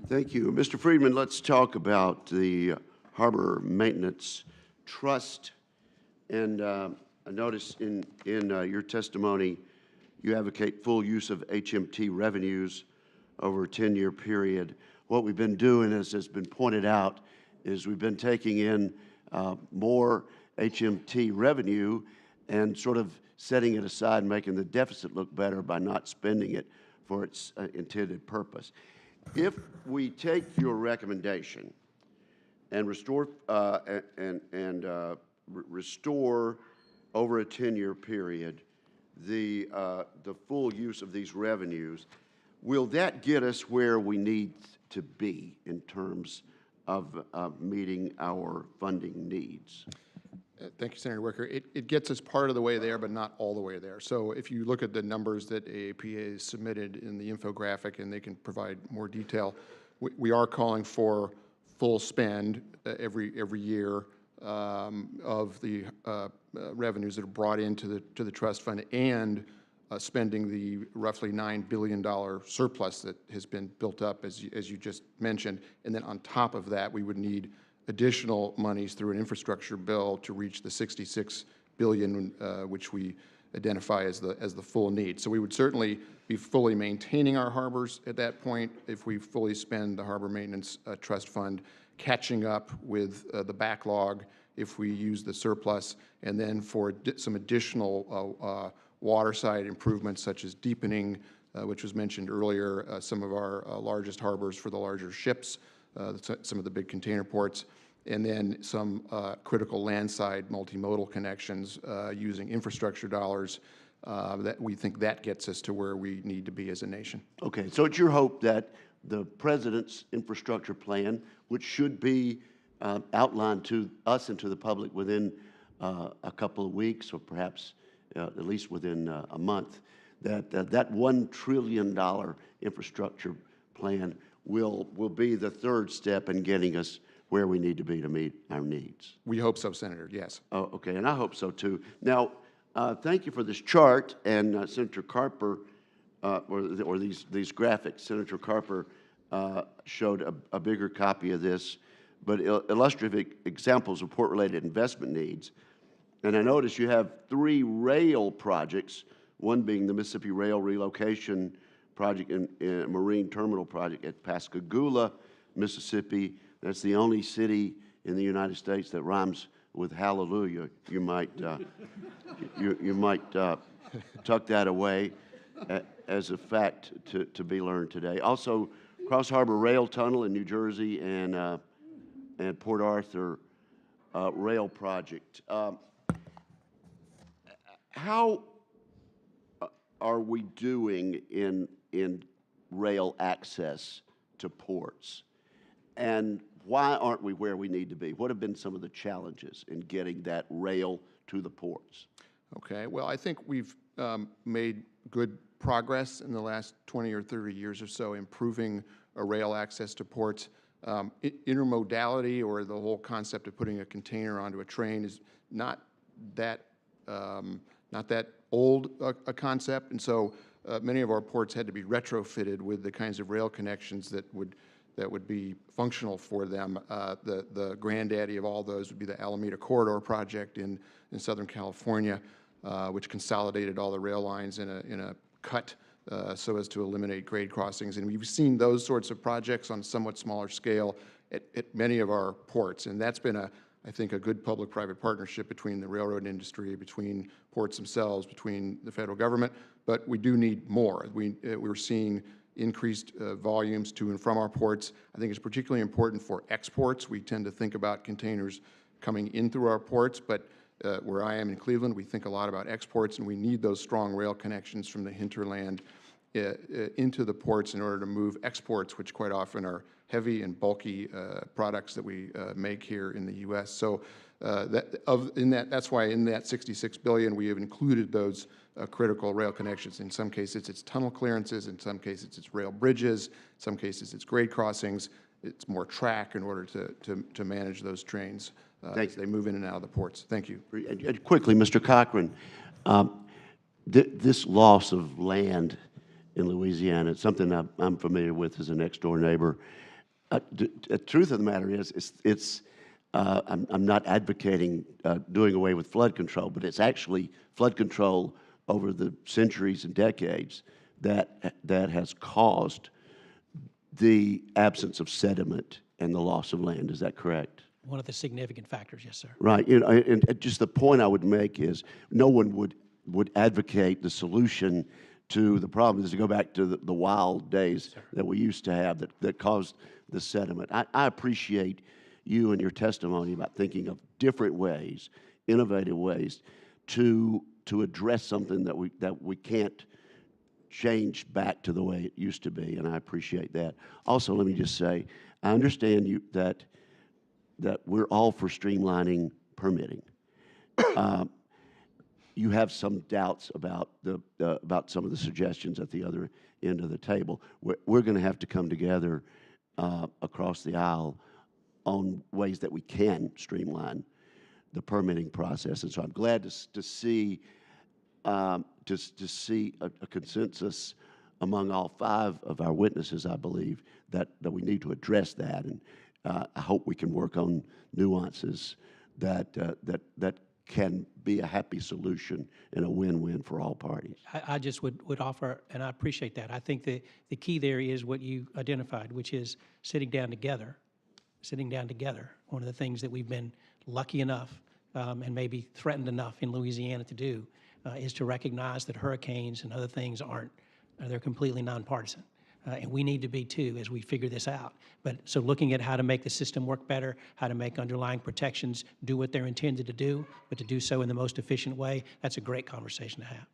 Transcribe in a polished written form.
Thank you. Mr. Friedman, let's talk about the Harbor Maintenance Trust. And I noticed in your testimony, you advocate full use of HMT revenues over a 10-year period. What we've been doing, as has been pointed out, is we've been taking in more HMT revenue and sort of setting it aside and making the deficit look better by not spending it for its intended purpose. If we take your recommendation and restore restore over a 10-year period the full use of these revenues, will that get us where we need to be in terms of meeting our funding needs? Thank you, Senator Wicker. It gets us part of the way there, but not all the way there. So if you look at the numbers that AAPA has submitted in the infographic, and they can provide more detail, we are calling for full spend every year of the revenues that are brought into the trust fund, and spending the roughly $9 billion surplus that has been built up, as you just mentioned. And then on top of that, we would need additional monies through an infrastructure bill to reach the $66 billion, which we identify as the full need. So we would certainly be fully maintaining our harbors at that point if we fully spend the Harbor Maintenance Trust Fund, catching up with the backlog if we use the surplus, and then for some additional waterside improvements such as deepening, which was mentioned earlier, some of our largest harbors for the larger ships, some of the big container ports, and then some critical landside multimodal connections using infrastructure dollars that we think that gets us to where we need to be as a nation. Okay, so it's your hope that the President's infrastructure plan, which should be outlined to us and to the public within a couple of weeks, or perhaps at least within a month, that that $1 trillion infrastructure plan will be the third step in getting us where we need to be to meet our needs. We hope so, Senator, yes. Oh, okay, and I hope so too. Now, thank you for this chart, and Senator Carper, or these graphics. Senator Carper showed a bigger copy of this, but illustrative examples of port-related investment needs. And I notice you have 3 rail projects, one being the Mississippi Rail Relocation Project and Marine Terminal Project at Pascagoula, Mississippi. That's the only city in the United States that rhymes with hallelujah. You might you might tuck that away as a fact to be learned today. Also, Cross Harbor Rail Tunnel in New Jersey and Port Arthur Rail Project. How are we doing in rail access to ports? And why aren't we where we need to be? What have been some of the challenges in getting that rail to the ports? Okay, well, I think we've made good progress in the last 20 or 30 years or so, improving rail access to ports. Intermodality, or the whole concept of putting a container onto a train, is not that old a concept, and so many of our ports had to be retrofitted with the kinds of rail connections that would be functional for them. The granddaddy of all those would be the Alameda Corridor project in Southern California, which consolidated all the rail lines in a cut so as to eliminate grade crossings. And we've seen those sorts of projects on a somewhat smaller scale at many of our ports, and that's been I think a good public-private partnership between the railroad industry, between ports themselves, between the federal government, but we do need more. We're seeing increased volumes to and from our ports. I think it's particularly important for exports. We tend to think about containers coming in through our ports, but where I am in Cleveland, we think a lot about exports, and we need those strong rail connections from the hinterland into the ports in order to move exports, which quite often are heavy and bulky products that we make here in the U.S. So that's why in that $66 billion we have included those critical rail connections. In some cases it's tunnel clearances, in some cases it's rail bridges, in some cases it's grade crossings. It's more track in order to manage those trains as they move in and out of the ports. Thank you. And quickly, Mr. Cochran, this loss of land in Louisiana, it's something I'm familiar with as a next-door neighbor. The truth of the matter is, I'm not advocating doing away with flood control, but it's actually flood control over the centuries and decades that has caused the absence of sediment and the loss of land. Is that correct? One of the significant factors, yes, sir. Right. You know, and just the point I would make is no one would advocate the solution to the problem is to go back to the wild days that we used to have that caused the sediment. I appreciate you and your testimony about thinking of different ways, innovative ways to address something that we can't change back to the way it used to be, and I appreciate that. Also, let me just say, I understand that we're all for streamlining permitting. You have some doubts about about some of the suggestions at the other end of the table. We're going to have to come together across the aisle on ways that we can streamline the permitting process. And so I'm glad to see a consensus among all 5 of our witnesses, I believe, that we need to address that. And I hope we can work on nuances that can be a happy solution and a win-win for all parties. I just would offer, and I appreciate that. I think the key there is what you identified, which is sitting down together. One of the things that we've been lucky enough and maybe threatened enough in Louisiana to do is to recognize that hurricanes and other things they're completely nonpartisan. And we need to be too as we figure this out. But so looking at how to make the system work better, how to make underlying protections do what they're intended to do, but to do so in the most efficient way, that's a great conversation to have.